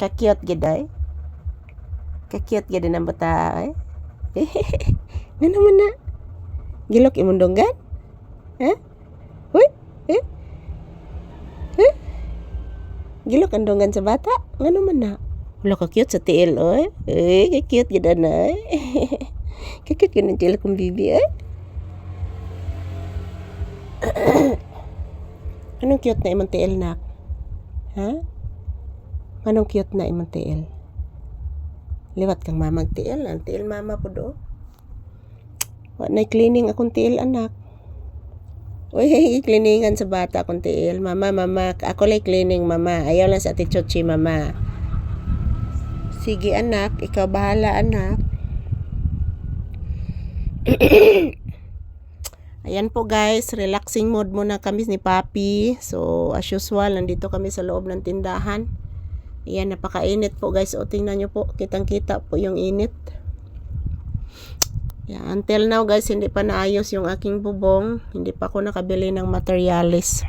Kakyot giday. Kakyot gid ng bata eh. Ngano man na? Gilok imong donggan? Ha? Uy? Eh? Eh? Gilok ang donggan sa bata? Ngano man na? Wala ka cute sa tiil oy. Cute gid na eh. Cute gid ng tiil kong bibi eh. Anong cute na imong tiil nak? Ha? Anong cute na imong tiil? Liwat kang mamag tiil, ang tiil mama po do. Wa na cleaning akong tiil anak. Uy, cleaningan sa bata akong tiil. Mama, ako lay cleaning mama. Ayaw lang sa ati Chochi mama. Sige anak, ikaw bahala anak. Ayan po guys, relaxing mode muna kami ni Papi. So as usual, nandito kami sa loob ng tindahan. Ayan, napakainit po guys. O tingnan nyo po, kitang-kita po yung init. Yeah, until now guys, hindi pa naayos yung aking bubong. Hindi pa ako nakabili ng materialis.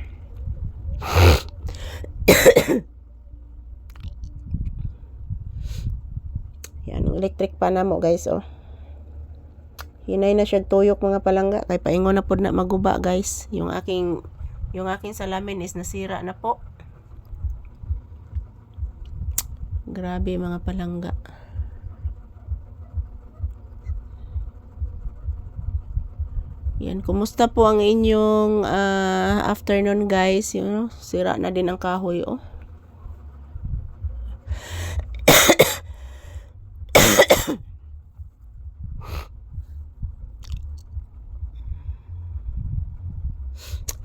Yan, electric pa na mo guys, oh. Hinay na siya tuyok mga palangga. Kay paingon na po na maguba guys. Yung aking salamin is nasira na po. Grabe mga palangga. Yan, kumusta po ang inyong afternoon guys? Yun, sira na din ang kahoy, oh.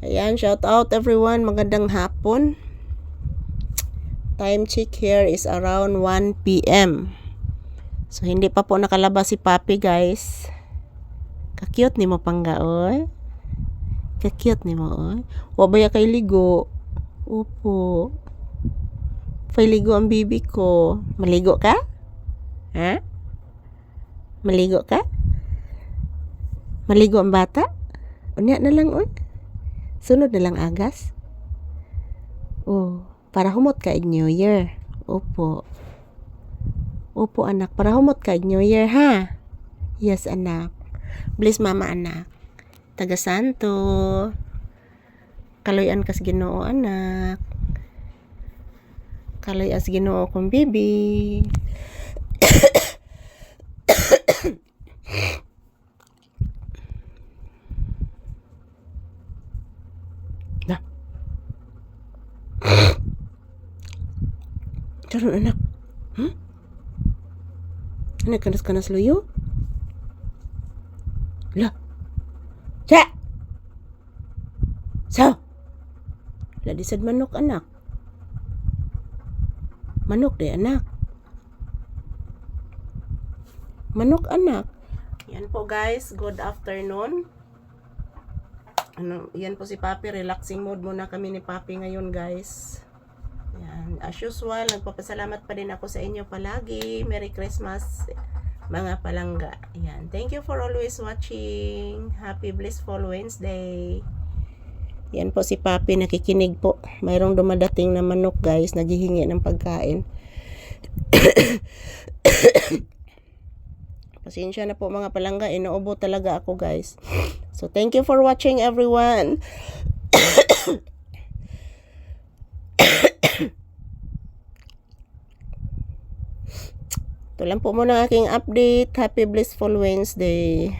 Ayan, shout out everyone. Magandang hapon. Time check here is around 1 p.m. So, hindi pa po nakalabas si Papi, guys. Ka-cute ni mo panggaoy. Ka-cute ni mo, oy. Wabaya kay ligo. Opo. Fay ligo ang bibi ko. Maligo ka? Ha? Maligo ka? Maligo ang bata? Unya na lang, oy. Sunod na lang agas. Oh, para humot ka New Year. Opo. Opo anak, para humot ka New Year ha. Yes anak. Bless mama anak. Taga Santo. Kaloyan kas Ginoo anak. Kaloy as Ginoo kong bibi. Karon anak. Anak kanas luyo? La. Sa. Sa. La disad manok anak. Manok de anak. Manok anak. Yan po guys, good afternoon. Yan po si Papi, relaxing mode muna kami ni Papi ngayon guys. Yan, as usual, nagpapasalamat pa din ako sa inyo palagi. Merry Christmas mga palangga. Yan, thank you for always watching. Happy blissful Wednesday. Yan po si Papi, nakikinig po. Mayroong dumadating na manok guys, naghihingi ng pagkain. Pasensya na po mga palangga, inuubo talaga ako guys. So thank you for watching everyone. Ito lang po muna aking update. Happy blissful Wednesday.